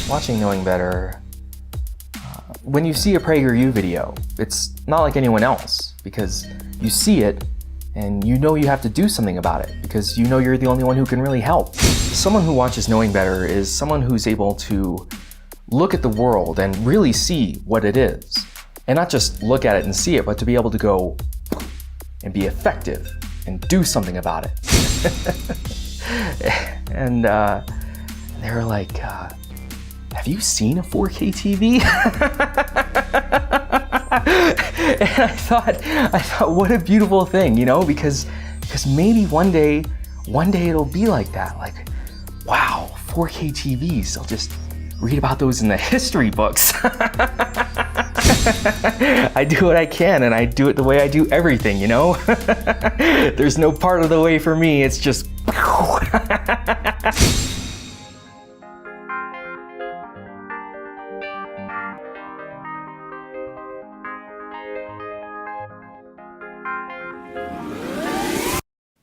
watching Knowing Better, when you see a PragerU video, it's not like anyone else, because you see it and you know you have to do something about it, because you know you're the only one who can really help. Someone who watches Knowing Better is someone who's able to look at the world and really see what it is. And not just look at it and see it, but to be able to go and be effective and do something about it. And they were like, have you seen a 4K TV? And I thought, what a beautiful thing, you know, because maybe one day it'll be like that. Like, wow, 4K TVs, I'll just read about those in the history books. I do what I can, and I do it the way I do everything, you know? There's no part of the way for me, it's just...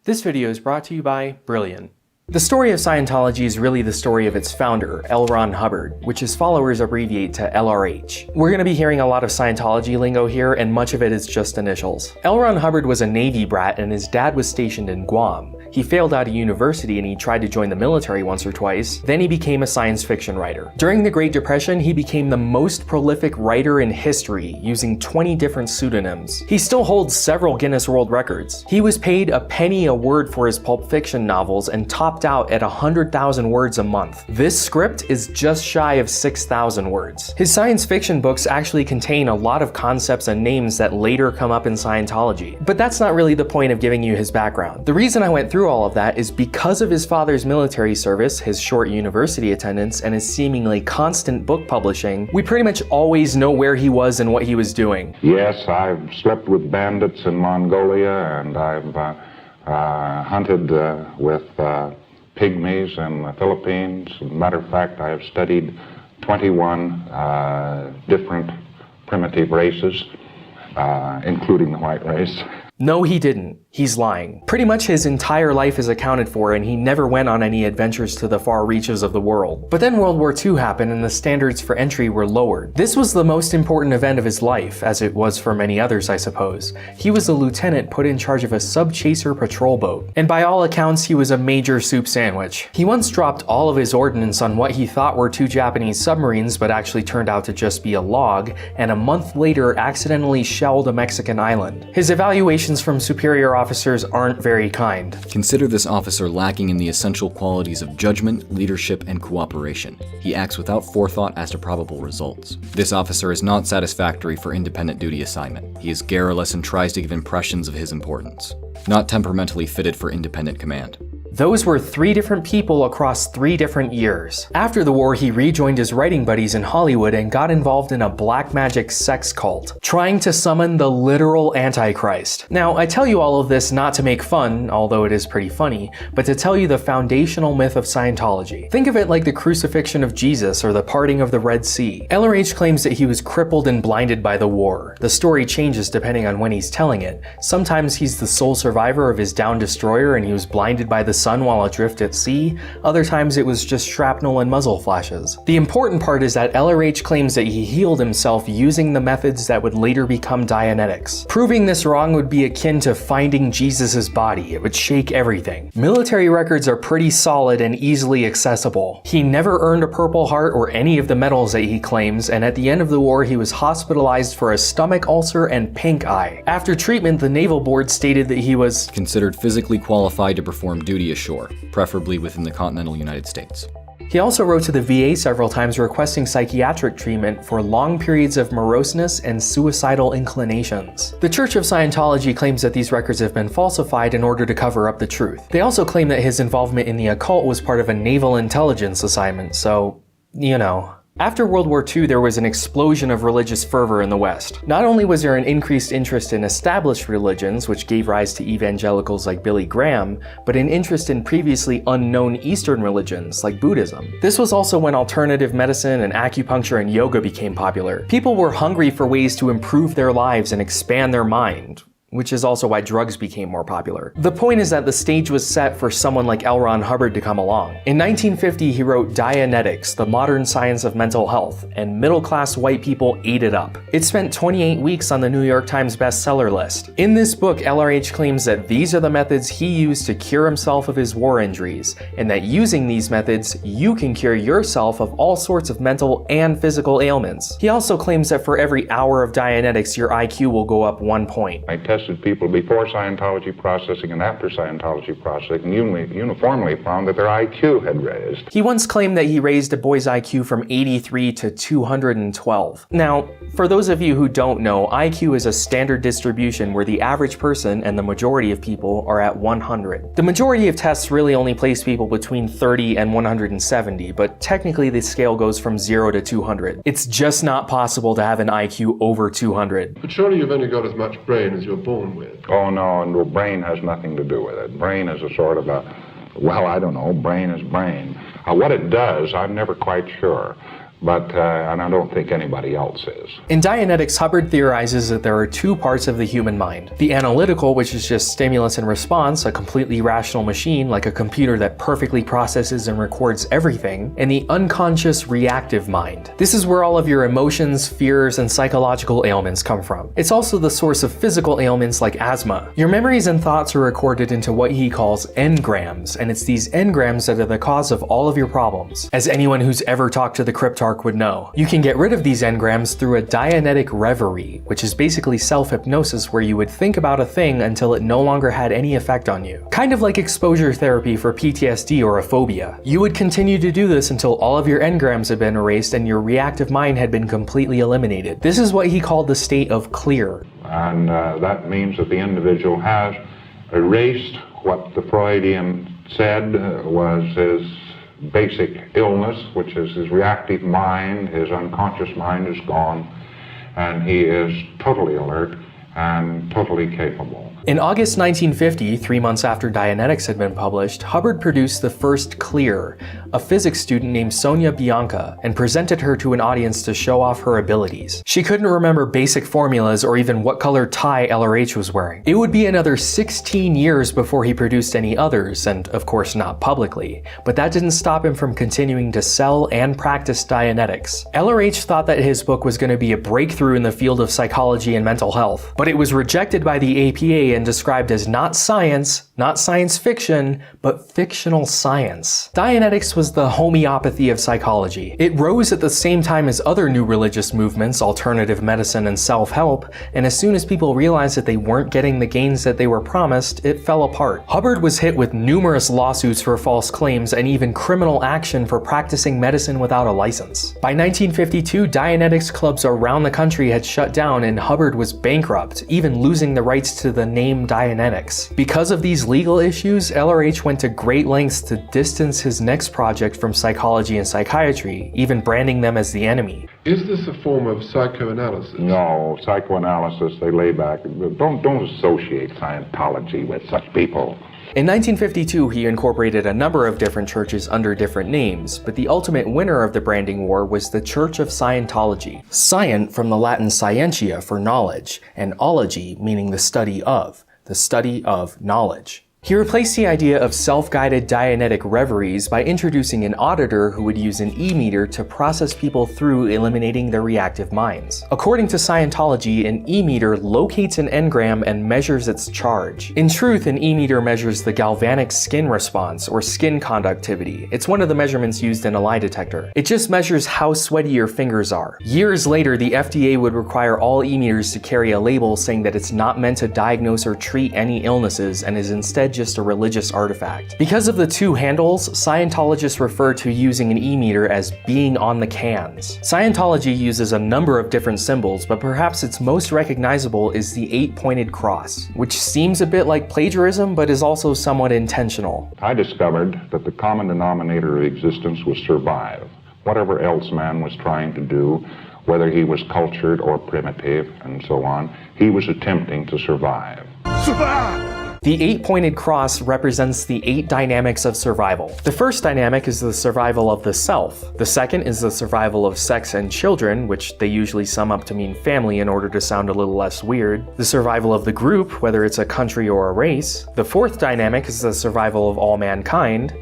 This video is brought to you by Brilliant. The story of Scientology is really the story of its founder, L. Ron Hubbard, which his followers abbreviate to LRH. We're going to be hearing a lot of Scientology lingo here, and much of it is just initials. L. Ron Hubbard was a Navy brat, and his dad was stationed in Guam. He failed out of university and he tried to join the military once or twice. Then he became a science fiction writer. During the Great Depression, he became the most prolific writer in history, using 20 different pseudonyms. He still holds several Guinness World Records. He was paid a penny a word for his Pulp Fiction novels and topped out at 100,000 words a month. This script is just shy of 6,000 words. His science fiction books actually contain a lot of concepts and names that later come up in Scientology. But that's not really the point of giving you his background. The reason I went through all of that is because of his father's military service, his short university attendance, and his seemingly constant book publishing. We pretty much always know where he was and what he was doing. Yes, I've slept with bandits in Mongolia, and I've hunted with pygmies in the Philippines. As a matter of fact, I have studied 21 different primitive races, including the white race. No, he didn't. He's lying. Pretty much his entire life is accounted for, and he never went on any adventures to the far reaches of the world. But then World War II happened and the standards for entry were lowered. This was the most important event of his life, as it was for many others, I suppose. He was a lieutenant put in charge of a sub-chaser patrol boat, and by all accounts he was a major soup sandwich. He once dropped all of his ordnance on what he thought were 2 Japanese submarines, but actually turned out to just be a log, and a month later accidentally shelled a Mexican island. His evaluations from superior officers aren't very kind. Consider this officer lacking in the essential qualities of judgment, leadership, and cooperation. He acts without forethought as to probable results. This officer is not satisfactory for independent duty assignment. He is garrulous and tries to give impressions of his importance. Not temperamentally fitted for independent command. Those were 3 different people across 3 different years. After the war, he rejoined his writing buddies in Hollywood and got involved in a black magic sex cult, trying to summon the literal Antichrist. Now, I tell you all of this not to make fun, although it is pretty funny, but to tell you the foundational myth of Scientology. Think of it like the crucifixion of Jesus or the parting of the Red Sea. LRH claims that he was crippled and blinded by the war. The story changes depending on when he's telling it. Sometimes he's the sole survivor of his downed destroyer and he was blinded by the sun while adrift at sea. Other times it was just shrapnel and muzzle flashes. The important part is that LRH claims that he healed himself using the methods that would later become Dianetics. Proving this wrong would be akin to finding Jesus's body. It would shake everything. Military records are pretty solid and easily accessible. He never earned a Purple Heart or any of the medals that he claims, and at the end of the war he was hospitalized for a stomach ulcer and pink eye. After treatment, the Naval Board stated that he was considered physically qualified to perform duty ashore, preferably within the continental United States. He also wrote to the VA several times requesting psychiatric treatment for long periods of moroseness and suicidal inclinations. The Church of Scientology claims that these records have been falsified in order to cover up the truth. They also claim that his involvement in the occult was part of a naval intelligence assignment, so, you know. After World War II, there was an explosion of religious fervor in the West. Not only was there an increased interest in established religions, which gave rise to evangelicals like Billy Graham, but an interest in previously unknown Eastern religions, like Buddhism. This was also when alternative medicine and acupuncture and yoga became popular. People were hungry for ways to improve their lives and expand their mind. which is also why drugs became more popular. The point is that the stage was set for someone like L. Ron Hubbard to come along. In 1950, he wrote Dianetics, the Modern Science of Mental Health, and middle-class white people ate it up. It spent 28 weeks on the New York Times bestseller list. In this book, LRH claims that these are the methods he used to cure himself of his war injuries, and that using these methods, you can cure yourself of all sorts of mental and physical ailments. He also claims that for every hour of Dianetics, your IQ will go up 1 point. I tested people before Scientology processing and after Scientology processing, and uniformly found that their IQ had raised. He once claimed that he raised a boy's IQ from 83 to 212. Now, for those of you who don't know, IQ is a standard distribution where the average person and the majority of people are at 100. The majority of tests really only place people between 30 and 170, but technically the scale goes from 0 to 200. It's just not possible to have an IQ over 200. But surely you've only got as much brain as you're born with. Oh no, and the brain has nothing to do with it. Brain is a sort of a, well, I don't know, brain is brain. What it does, I'm never quite sure. But, and I don't think anybody else is. In Dianetics, Hubbard theorizes that there are two parts of the human mind. The analytical, which is just stimulus and response, a completely rational machine like a computer that perfectly processes and records everything, and the unconscious reactive mind. This is where all of your emotions, fears, and psychological ailments come from. It's also the source of physical ailments like asthma. Your memories and thoughts are recorded into what he calls engrams, and it's these engrams that are the cause of all of your problems. As anyone who's ever talked to the cryptarch would know. You can get rid of these engrams through a Dianetic Reverie, which is basically self-hypnosis where you would think about a thing until it no longer had any effect on you. Kind of like exposure therapy for PTSD or a phobia. You would continue to do this until all of your engrams had been erased and your reactive mind had been completely eliminated. This is what he called the state of clear. And that means that the individual has erased what the Freudian said was his basic illness, which is his reactive mind. His unconscious mind is gone, and he is totally alert and totally capable. In August 1950, 3 months after Dianetics had been published, Hubbard produced the first Clear, a physics student named Sonia Bianca, and presented her to an audience to show off her abilities. She couldn't remember basic formulas or even what color tie LRH was wearing. It would be another 16 years before he produced any others, and of course not publicly, but that didn't stop him from continuing to sell and practice Dianetics. LRH thought that his book was going to be a breakthrough in the field of psychology and mental health, but it was rejected by the APA and described as not science fiction, but fictional science. Dianetics was the homeopathy of psychology. It rose at the same time as other new religious movements, alternative medicine and self-help, and as soon as people realized that they weren't getting the gains that they were promised, it fell apart. Hubbard was hit with numerous lawsuits for false claims and even criminal action for practicing medicine without a license. By 1952, Dianetics clubs around the country had shut down and Hubbard was bankrupt, even losing the rights to the name Dianetics. Because of these legal issues, LRH went to great lengths to distance his next project from psychology and psychiatry, even branding them as the enemy. Is this a form of psychoanalysis? No, psychoanalysis, they lay back. Don't associate Scientology with such people. In 1952, he incorporated a number of different churches under different names, but the ultimate winner of the branding war was the Church of Scientology. Scient from the Latin scientia for knowledge, and ology meaning the study of knowledge. He replaced the idea of self-guided Dianetic reveries by introducing an auditor who would use an e-meter to process people through eliminating their reactive minds. According to Scientology, an e-meter locates an engram and measures its charge. In truth, an e-meter measures the galvanic skin response, or skin conductivity. It's one of the measurements used in a lie detector. It just measures how sweaty your fingers are. Years later, the FDA would require all e-meters to carry a label saying that it's not meant to diagnose or treat any illnesses and is instead just a religious artifact. Because of the two handles, Scientologists refer to using an e-meter as being on the cans. Scientology uses a number of different symbols, but perhaps its most recognizable is the 8-pointed cross, which seems a bit like plagiarism, but is also somewhat intentional. I discovered that the common denominator of existence was survive. Whatever else man was trying to do, whether he was cultured or primitive and so on, he was attempting to survive. Survive! The 8-pointed cross represents the 8 dynamics of survival. The first dynamic is the survival of the self. The second is the survival of sex and children, which they usually sum up to mean family in order to sound a little less weird. The survival of the group, whether it's a country or a race. The fourth dynamic is the survival of all mankind,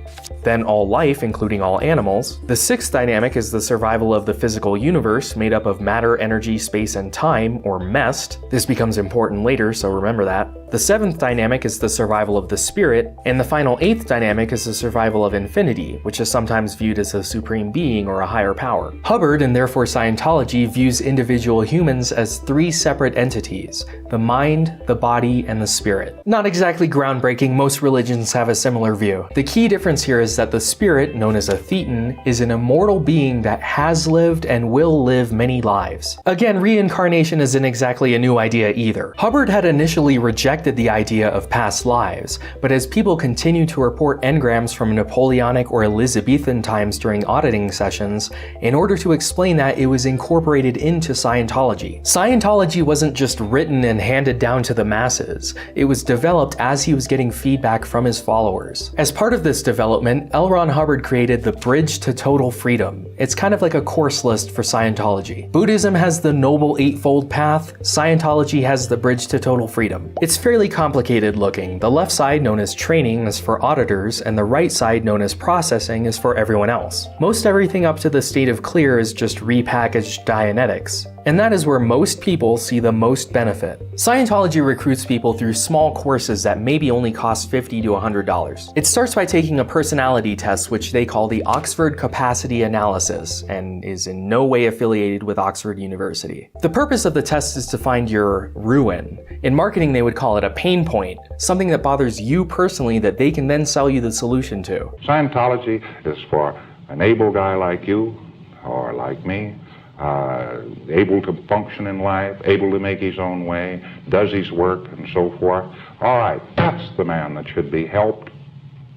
then all life, including all animals. The sixth dynamic is the survival of the physical universe, made up of matter, energy, space, and time, or MEST. This becomes important later, so remember that. The seventh dynamic is the survival of the spirit, and the final 8th dynamic is the survival of infinity, which is sometimes viewed as a supreme being or a higher power. Hubbard, and therefore Scientology, views individual humans as 3 separate entities: the mind, the body, and the spirit. Not exactly groundbreaking, most religions have a similar view. The key difference here is that the spirit, known as a Thetan, is an immortal being that has lived and will live many lives. Again, reincarnation isn't exactly a new idea either. Hubbard had initially rejected the idea of past lives, but as people continue to report engrams from Napoleonic or Elizabethan times during auditing sessions, in order to explain that, it was incorporated into Scientology. Scientology wasn't just written and handed down to the masses, it was developed as he was getting feedback from his followers. As part of this development, L. Ron Hubbard created the Bridge to Total Freedom. It's kind of like a course list for Scientology. Buddhism has the Noble Eightfold Path, Scientology has the Bridge to Total Freedom. It's fairly complicated looking. The left side, known as training, is for auditors, and the right side, known as processing, is for everyone else. Most everything up to the state of clear is just repackaged Dianetics, and that is where most people see the most benefit. Scientology recruits people through small courses that maybe only cost $50 to $100. It starts by taking a personality test, which they call the Oxford Capacity Analysis, and is in no way affiliated with Oxford University. The purpose of the test is to find your ruin. In marketing, they would call it a pain point, something that bothers you personally that they can then sell you the solution to. Scientology is for an able guy like you, or like me, able to function in life, able to make his own way, does his work, and so forth. All right, that's the man that should be helped.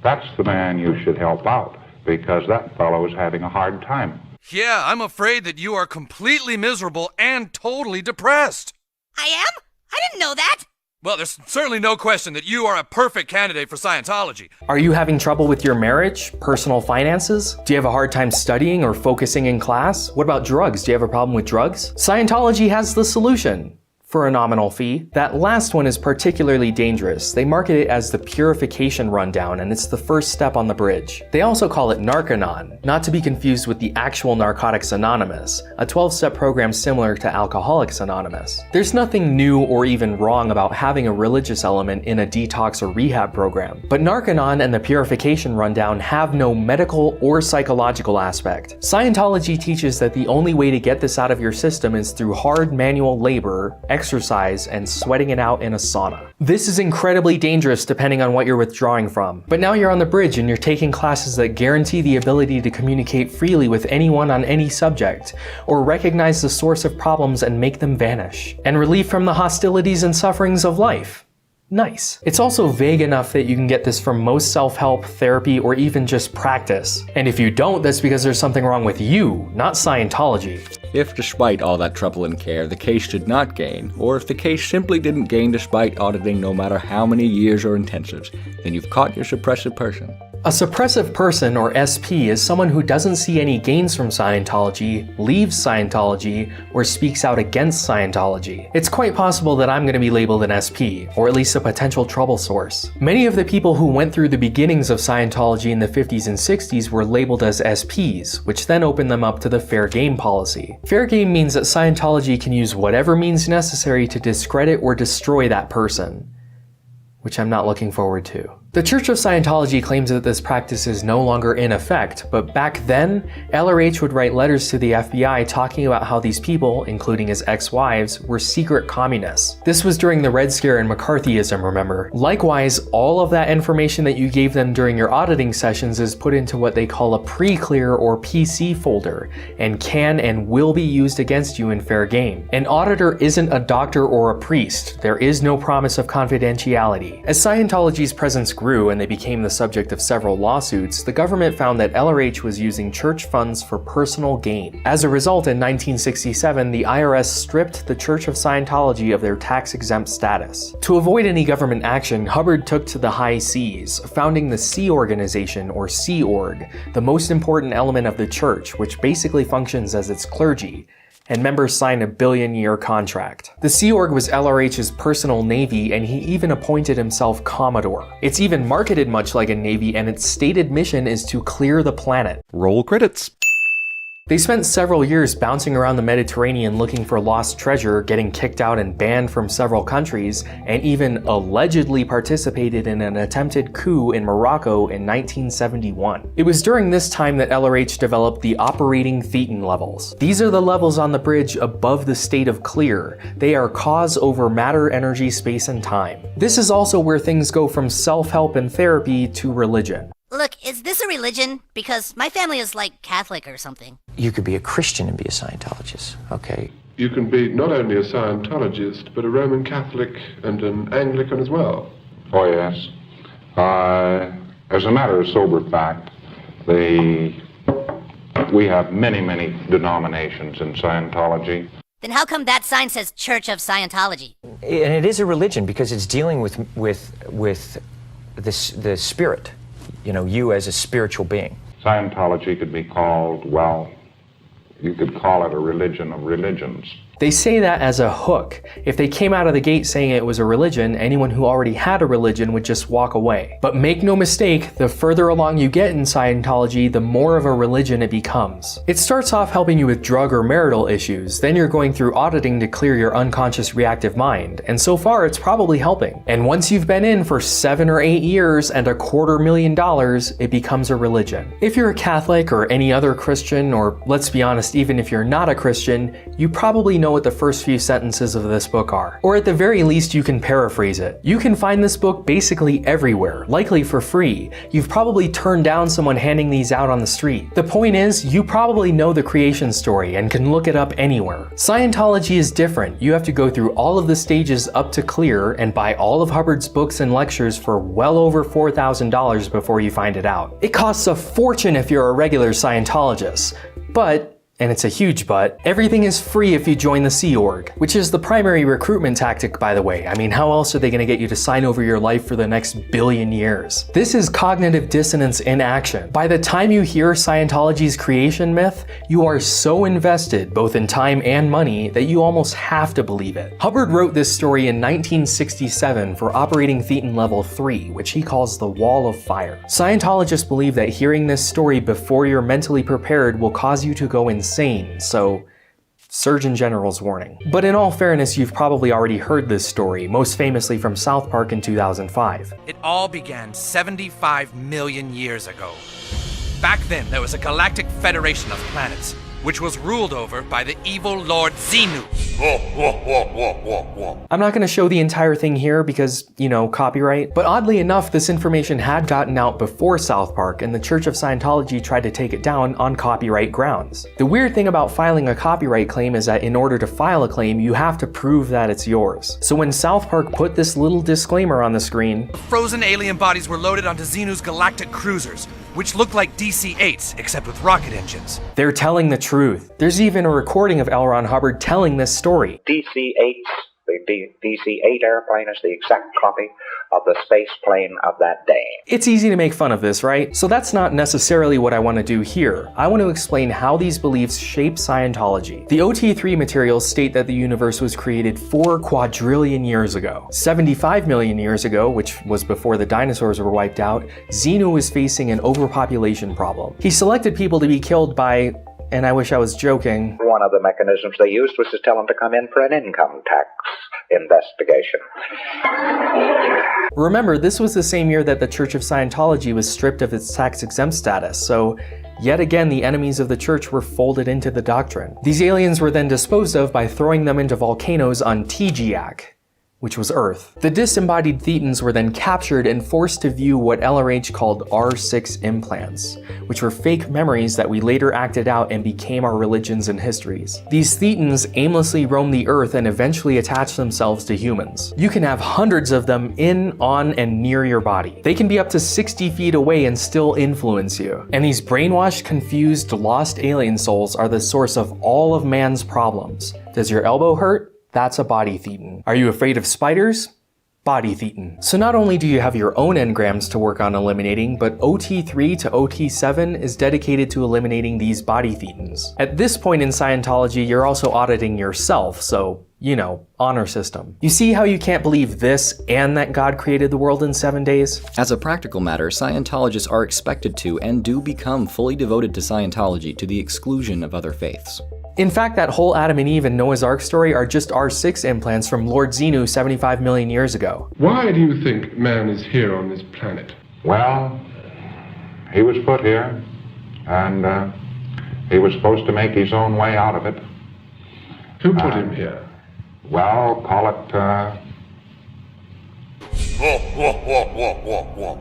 That's the man you should help out, because that fellow is having a hard time. Yeah, I'm afraid that you are completely miserable and totally depressed. I am? I didn't know that. Well, there's certainly no question that you are a perfect candidate for Scientology. Are you having trouble with your marriage, personal finances? Do you have a hard time studying or focusing in class? What about drugs? Do you have a problem with drugs? Scientology has the solution. For a nominal fee. That last one is particularly dangerous. They market it as the Purification Rundown, and it's the first step on the bridge. They also call it Narcanon, not to be confused with the actual Narcotics Anonymous, a 12-step program similar to Alcoholics Anonymous. There's nothing new or even wrong about having a religious element in a detox or rehab program, but Narcanon and the Purification Rundown have no medical or psychological aspect. Scientology teaches that the only way to get this out of your system is through hard manual labor, exercise, and sweating it out in a sauna. This is incredibly dangerous depending on what you're withdrawing from. But now you're on the bridge and you're taking classes that guarantee the ability to communicate freely with anyone on any subject, or recognize the source of problems and make them vanish, and relief from the hostilities and sufferings of life. Nice. It's also vague enough that you can get this from most self-help, therapy, or even just practice. And if you don't, that's because there's something wrong with you, not Scientology. If despite all that trouble and care, the case did not gain, or if the case simply didn't gain despite auditing no matter how many years or intensives, then you've caught your suppressive person. A suppressive person, or SP, is someone who doesn't see any gains from Scientology, leaves Scientology, or speaks out against Scientology. It's quite possible that I'm going to be labeled an SP, or at least a potential trouble source. Many of the people who went through the beginnings of Scientology in the 50s and 60s were labeled as SPs, which then opened them up to the fair game policy. Fair game means that Scientology can use whatever means necessary to discredit or destroy that person, which I'm not looking forward to. The Church of Scientology claims that this practice is no longer in effect, but back then, LRH would write letters to the FBI talking about how these people, including his ex-wives, were secret communists. This was during the Red Scare and McCarthyism, remember? Likewise, all of that information that you gave them during your auditing sessions is put into what they call a Preclear or PC folder, and can and will be used against you in fair game. An auditor isn't a doctor or a priest. There is no promise of confidentiality. As Scientology's presence grew and they became the subject of several lawsuits, the government found that LRH was using church funds for personal gain. As a result, in 1967, the IRS stripped the Church of Scientology of their tax-exempt status. To avoid any government action, Hubbard took to the high seas, founding the Sea Organization, or Sea Org, the most important element of the church, which basically functions as its clergy, and members sign a billion-year contract. The Sea Org was LRH's personal navy, and he even appointed himself Commodore. It's even marketed much like a navy, and its stated mission is to clear the planet. Roll credits. They spent several years bouncing around the Mediterranean looking for lost treasure, getting kicked out and banned from several countries, and even allegedly participated in an attempted coup in Morocco in 1971. It was during this time that LRH developed the operating Thetan levels. These are the levels on the bridge above the state of clear. They are cause over matter, energy, space, and time. This is also where things go from self-help and therapy to religion. Look, is this a religion? Because my family is like Catholic or something. You could be a Christian and be a Scientologist, okay? You can be not only a Scientologist, but a Roman Catholic and an Anglican as well. Oh, yes. As a matter of sober fact, we have many, many denominations in Scientology. Then how come that sign says Church of Scientology? And it is a religion because it's dealing with the spirit, you know, you as a spiritual being. Scientology could be called, well, you could call it a religion of religions. They say that as a hook. If they came out of the gate saying it was a religion, anyone who already had a religion would just walk away. But make no mistake, the further along you get in Scientology, the more of a religion it becomes. It starts off helping you with drug or marital issues, then you're going through auditing to clear your unconscious reactive mind, and so far it's probably helping. And once you've been in for 7 or 8 years and $250,000, it becomes a religion. If you're a Catholic or any other Christian, or let's be honest, even if you're not a Christian, you probably know what the first few sentences of this book are. Or at the very least, you can paraphrase it. You can find this book basically everywhere, likely for free. You've probably turned down someone handing these out on the street. The point is, you probably know the creation story and can look it up anywhere. Scientology is different. You have to go through all of the stages up to clear and buy all of Hubbard's books and lectures for well over $4,000 before you find it out. It costs a fortune if you're a regular Scientologist, but and it's a huge but, everything is free if you join the Sea Org, which is the primary recruitment tactic, by the way. I mean, how else are they going to get you to sign over your life for the next billion years? This is cognitive dissonance in action. By the time you hear Scientology's creation myth, you are so invested, both in time and money, that you almost have to believe it. Hubbard wrote this story in 1967 for Operating Thetan Level 3, which he calls the Wall of Fire. Scientologists believe that hearing this story before you're mentally prepared will cause you to go insane, so Surgeon General's warning. But in all fairness, you've probably already heard this story, most famously from South Park in 2005. It all began 75 million years ago. Back then, there was a galactic federation of planets, which was ruled over by the evil Lord Xenu. I'm not going to show the entire thing here because, you know, copyright. But oddly enough, this information had gotten out before South Park, and the Church of Scientology tried to take it down on copyright grounds. The weird thing about filing a copyright claim is that in order to file a claim, you have to prove that it's yours. So when South Park put this little disclaimer on the screen, Frozen alien bodies were loaded onto Xenu's galactic cruisers, which looked like DC-8s, except with rocket engines. they're telling the truth. There's even a recording of L. Ron Hubbard telling this story. DC-8, the DC-8 airplane is the exact copy of the space plane of that day. It's easy to make fun of this, right? So that's not necessarily what I want to do here. I want to explain how these beliefs shape Scientology. The OT3 materials state that the universe was created 4 quadrillion years ago. 75 million years ago, which was before the dinosaurs were wiped out, Xenu was facing an overpopulation problem. He selected people to be killed by, and I wish I was joking, One of the mechanisms they used was to tell them to come in for an income tax investigation. Remember, this was the same year that the Church of Scientology was stripped of its tax-exempt status, so yet again the enemies of the church were folded into the doctrine. These aliens were then disposed of by throwing them into volcanoes on Tijiak, which was Earth. The disembodied Thetans were then captured and forced to view what LRH called R6 implants, which were fake memories that we later acted out and became our religions and histories. These Thetans aimlessly roam the Earth and eventually attach themselves to humans. You can have hundreds of them in, on, and near your body. They can be up to 60 feet away and still influence you. And these brainwashed, confused, lost alien souls are the source of all of man's problems. Does your elbow hurt? That's a body Thetan. Are you afraid of spiders? Body Thetan. So not only do you have your own engrams to work on eliminating, but OT3 to OT7 is dedicated to eliminating these body Thetans. At this point in Scientology, you're also auditing yourself, so, you know, honor system. You see how you can't believe this and that God created the world in 7 days? As a practical matter, Scientologists are expected to and do become fully devoted to Scientology to the exclusion of other faiths. In fact, that whole Adam and Eve and Noah's Ark story are just R6 implants from Lord Xenu 75 million years ago. Why do you think man is here on this planet? Well, he was put here, and he was supposed to make his own way out of it. Who put him here? Well, call it,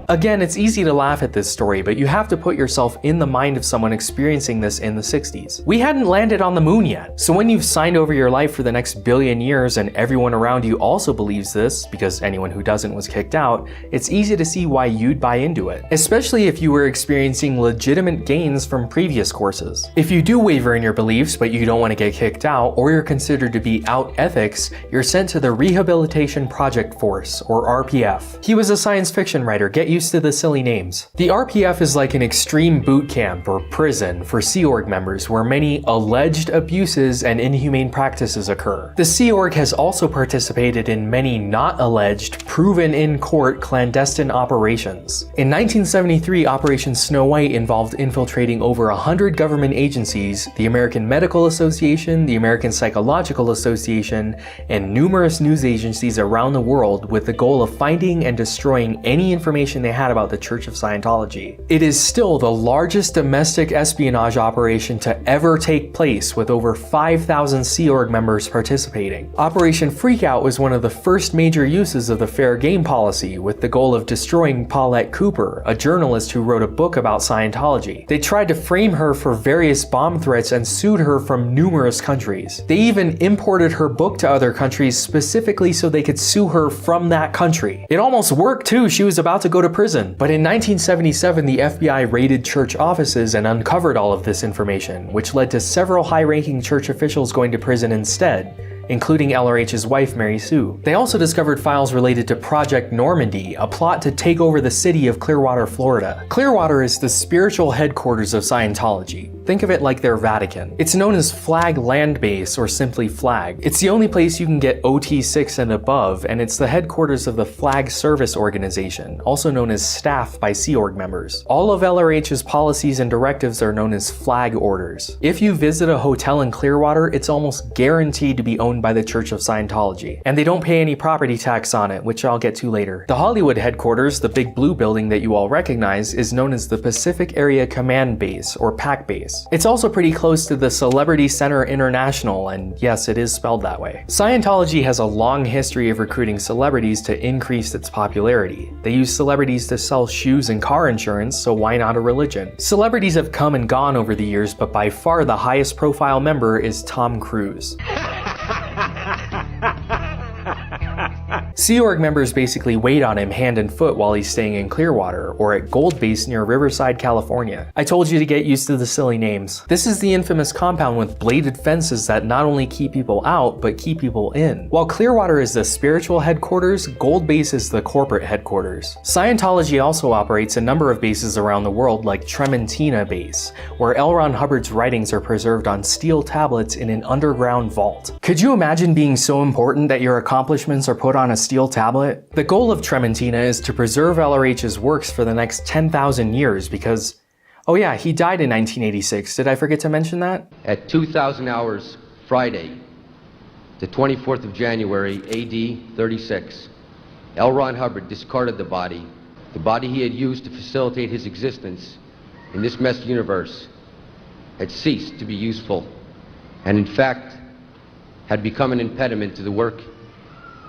Again, it's easy to laugh at this story, but you have to put yourself in the mind of someone experiencing this in the 60s. We hadn't landed on the moon yet, so when you've signed over your life for the next billion years and everyone around you also believes this, because anyone who doesn't was kicked out, it's easy to see why you'd buy into it, especially if you were experiencing legitimate gains from previous courses. If you do waver in your beliefs, but you don't want to get kicked out, or you're considered to be out ethics, you're sent to the Rehabilitation Project Force, or RPF. He was a science fiction writer, get used to the silly names. The RPF is like an extreme boot camp or prison for Sea Org members where many alleged abuses and inhumane practices occur. The Sea Org has also participated in many not alleged, proven in court clandestine operations. In 1973, Operation Snow White involved infiltrating over 100 government agencies, the American Medical Association, the American Psychological Association, and numerous news agencies around the world with the goal of finding and destroying any information they had about the Church of Scientology. It is still the largest domestic espionage operation to ever take place, with over 5,000 Sea Org members participating. Operation Freakout was one of the first major uses of the fair game policy, with the goal of destroying Paulette Cooper, a journalist who wrote a book about Scientology. They tried to frame her for various bomb threats and sued her from numerous countries. They even imported her book to other countries specifically so they could sue her from that country. It almost worked too, she was about to go to prison. But in 1977, the FBI raided church offices and uncovered all of this information, which led to several high-ranking church officials going to prison instead, including LRH's wife, Mary Sue. They also discovered files related to Project Normandy, a plot to take over the city of Clearwater, Florida. Clearwater is the spiritual headquarters of Scientology. Think of it like their Vatican. It's known as Flag Land Base, or simply Flag. It's the only place you can get OT6 and above, and it's the headquarters of the Flag Service Organization, also known as Staff by Sea Org members. All of LRH's policies and directives are known as flag orders. If you visit a hotel in Clearwater, it's almost guaranteed to be owned by the Church of Scientology, and they don't pay any property tax on it, which I'll get to later. The Hollywood headquarters, the big blue building that you all recognize, is known as the Pacific Area Command Base, or PAC Base. It's also pretty close to the Celebrity Center International, and yes, it is spelled that way. Scientology has a long history of recruiting celebrities to increase its popularity. They use celebrities to sell shoes and car insurance, so why not a religion? Celebrities have come and gone over the years, but by far the highest profile member is Tom Cruise. Sea Org members basically wait on him hand and foot while he's staying in Clearwater, or at Gold Base near Riverside, California. I told you to get used to the silly names. This is the infamous compound with bladed fences that not only keep people out, but keep people in. While Clearwater is the spiritual headquarters, Gold Base is the corporate headquarters. Scientology also operates a number of bases around the world, like Trementina Base, where L. Ron Hubbard's writings are preserved on steel tablets in an underground vault. Could you imagine being so important that your accomplishments are put on a steel tablet? The goal of Trementina is to preserve LRH's works for the next 10,000 years because, oh yeah, he died in 1986. Did I forget to mention that? At 2000 hours Friday, the 24th of January, AD 36, L. Ron Hubbard discarded the body he had used to facilitate his existence in this messed universe had ceased to be useful, and in fact, had become an impediment to the work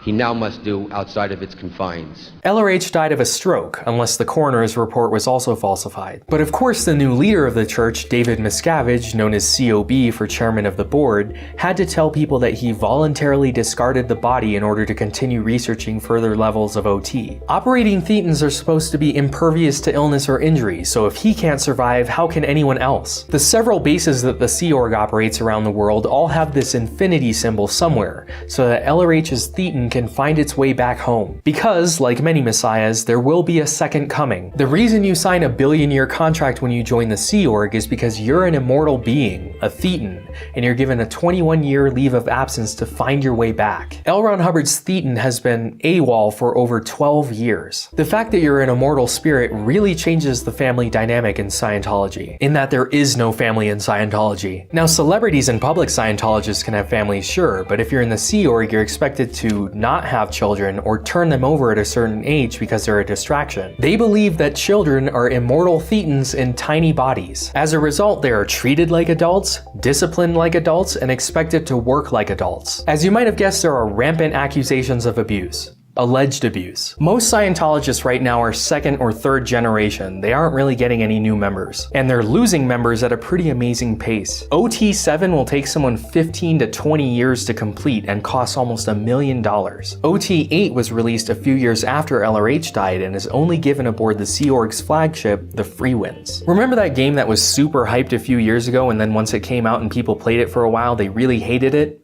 he now must do outside of its confines. LRH died of a stroke, unless the coroner's report was also falsified. But of course, the new leader of the church, David Miscavige, known as COB for chairman of the board, had to tell people that he voluntarily discarded the body in order to continue researching further levels of OT. Operating Thetans are supposed to be impervious to illness or injury, so if he can't survive, how can anyone else? The several bases that the Sea Org operates around the world all have this infinity symbol somewhere, so that LRH's Thetan can find its way back home. Because, like many messiahs, there will be a second coming. The reason you sign a billion-year contract when you join the Sea Org is because you're an immortal being, a Thetan, and you're given a 21-year leave of absence to find your way back. L. Ron Hubbard's Thetan has been AWOL for over 12 years. The fact that you're an immortal spirit really changes the family dynamic in Scientology, in that there is no family in Scientology. Now, celebrities and public Scientologists can have families, sure, but if you're in the Sea Org, you're expected to not have children or turn them over at a certain age because they're a distraction. They believe that children are immortal Thetans in tiny bodies. As a result, they are treated like adults, disciplined like adults, and expected to work like adults. As you might have guessed, there are rampant accusations of abuse. Alleged abuse. Most Scientologists right now are second or third generation. They aren't really getting any new members. And they're losing members at a pretty amazing pace. OT7 will take someone 15 to 20 years to complete and costs almost $1 million. OT8 was released a few years after LRH died and is only given aboard the Sea Org's flagship, the Freewinds. Remember that game that was super hyped a few years ago, and then once it came out and people played it for a while, they really hated it?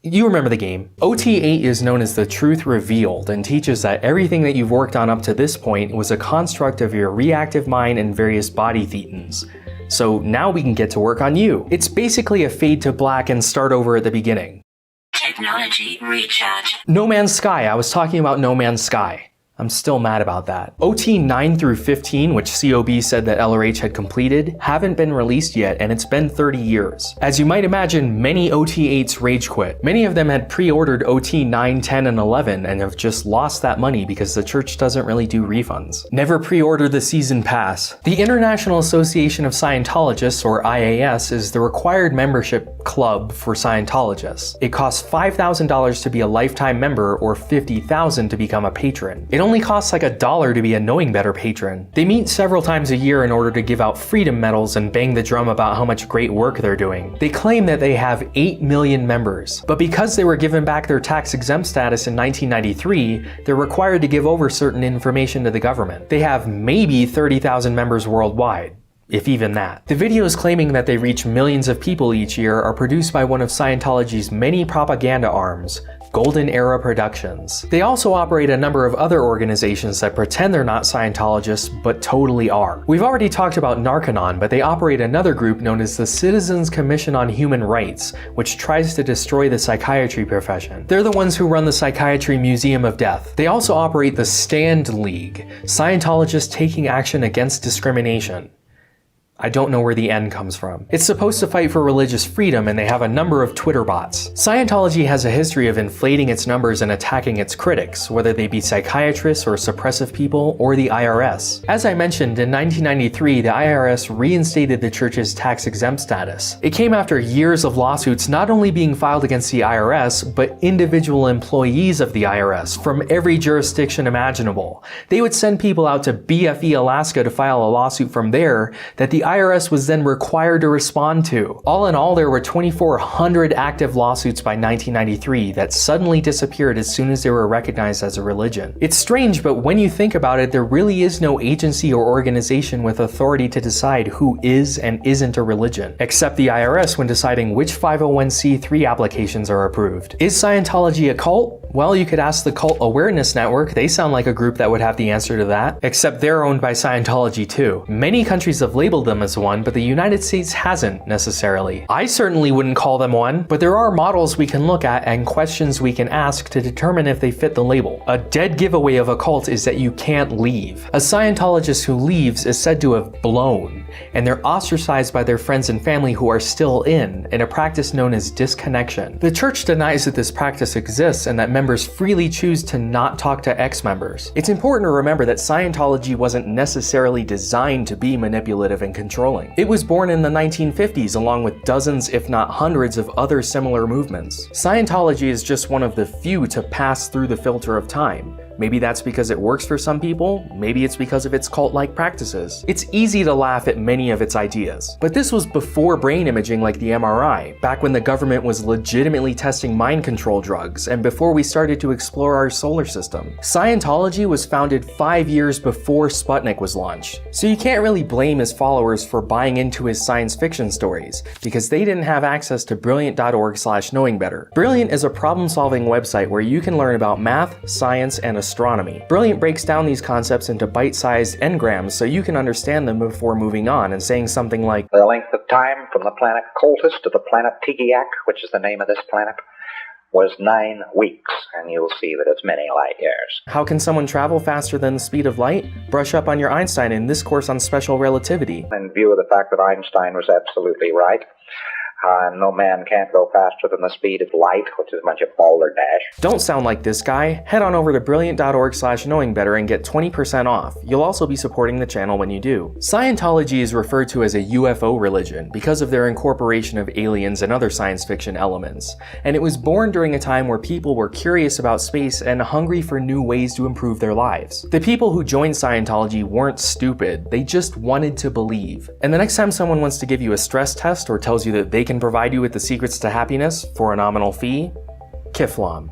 You remember the game. OT8 is known as the Truth Revealed and teaches that everything that you've worked on up to this point was a construct of your reactive mind and various body Thetans. So now we can get to work on you. It's basically a fade to black and start over at the beginning. Technology recharge. No Man's Sky. I was talking about No Man's Sky. I'm still mad about that. OT 9 through 15, which COB said that LRH had completed, haven't been released yet, and it's been 30 years. As you might imagine, many OT8s rage quit. Many of them had pre-ordered OT 9, 10, and 11 and have just lost that money because the church doesn't really do refunds. Never pre-order the season pass. The International Association of Scientologists, or IAS, is the required membership club for Scientologists. It costs $5,000 to be a lifetime member or $50,000 to become a patron. It only costs like $1 to be a Knowing Better patron. They meet several times a year in order to give out freedom medals and bang the drum about how much great work they're doing. They claim that they have 8 million members, but because they were given back their tax-exempt status in 1993, they're required to give over certain information to the government. They have maybe 30,000 members worldwide, if even that. The videos claiming that they reach millions of people each year are produced by one of Scientology's many propaganda arms, Golden Era Productions. They also operate a number of other organizations that pretend they're not Scientologists, but totally are. We've already talked about Narconon, but they operate another group known as the Citizens Commission on Human Rights, which tries to destroy the psychiatry profession. They're the ones who run the Psychiatry Museum of Death. They also operate the Stand League, Scientologists taking action against discrimination. I don't know where the N comes from. It's supposed to fight for religious freedom, and they have a number of Twitter bots. Scientology has a history of inflating its numbers and attacking its critics, whether they be psychiatrists or suppressive people or the IRS. As I mentioned, in 1993, the IRS reinstated the church's tax-exempt status. It came after years of lawsuits not only being filed against the IRS, but individual employees of the IRS from every jurisdiction imaginable. They would send people out to BFE, Alaska to file a lawsuit from there that the IRS was then required to respond to. All in all, there were 2,400 active lawsuits by 1993 that suddenly disappeared as soon as they were recognized as a religion. It's strange, but when you think about it, there really is no agency or organization with authority to decide who is and isn't a religion, except the IRS when deciding which 501c3 applications are approved. Is Scientology a cult? Well, you could ask the Cult Awareness Network. They sound like a group that would have the answer to that, except they're owned by Scientology too. Many countries have labeled them as one, but the United States hasn't necessarily. I certainly wouldn't call them one, but there are models we can look at and questions we can ask to determine if they fit the label. A dead giveaway of a cult is that you can't leave. A Scientologist who leaves is said to have blown, and they're ostracized by their friends and family who are still in a practice known as disconnection. The church denies that this practice exists and that members members freely choose to not talk to ex-members. It's important to remember that Scientology wasn't necessarily designed to be manipulative and controlling. It was born in the 1950s along with dozens if not hundreds of other similar movements. Scientology is just one of the few to pass through the filter of time. Maybe that's because it works for some people, maybe it's because of its cult-like practices. It's easy to laugh at many of its ideas. But this was before brain imaging like the MRI, back when the government was legitimately testing mind control drugs, and before we started to explore our solar system. Scientology was founded 5 years before Sputnik was launched, so you can't really blame his followers for buying into his science fiction stories, because they didn't have access to brilliant.org/knowingbetter. Brilliant is a problem-solving website where you can learn about math, science, and astronomy. Brilliant breaks down these concepts into bite-sized engrams so you can understand them before moving on and saying something like, the length of time from the planet Coltis to the planet Tigiak, which is the name of this planet, was 9 weeks, and you'll see that it's many light years. How can someone travel faster than the speed of light? Brush up on your Einstein in this course on special relativity. In view of the fact that Einstein was absolutely right, no man can't go faster than the speed of light, which is a bunch of balderdash. Don't sound like this guy. Head on over to brilliant.org/knowingbetter and get 20% off. You'll also be supporting the channel when you do. Scientology is referred to as a UFO religion because of their incorporation of aliens and other science fiction elements. And it was born during a time where people were curious about space and hungry for new ways to improve their lives. The people who joined Scientology weren't stupid, they just wanted to believe. And the next time someone wants to give you a stress test or tells you that they can provide you with the secrets to happiness for a nominal fee, Kiflam.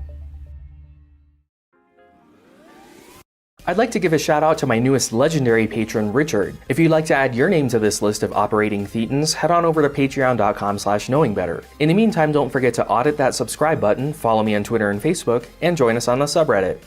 I'd like to give a shout out to my newest legendary patron, Richard. If you'd like to add your name to this list of operating Thetans, head on over to patreon.com/knowingbetter. In the meantime, don't forget to audit that subscribe button, follow me on Twitter and Facebook, and join us on the subreddit.